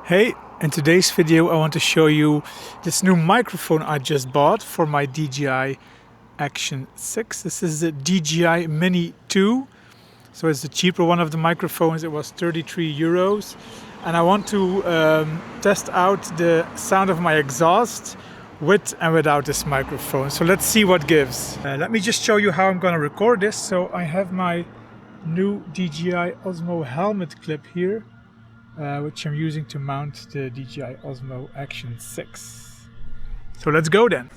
Hey, in today's video I want to show you this new microphone I just bought for my Dji Action 6. This is the Dji Mini 2. So it's the cheaper one of the microphones. It was 33 euros. And I want to test out the sound of my exhaust with and without this microphone. So let's see what gives. Let me just show you how I'm going to record this. So I have my new DJI Osmo helmet clip here, which I'm using to mount the Dji Osmo Action 6. So let's go then.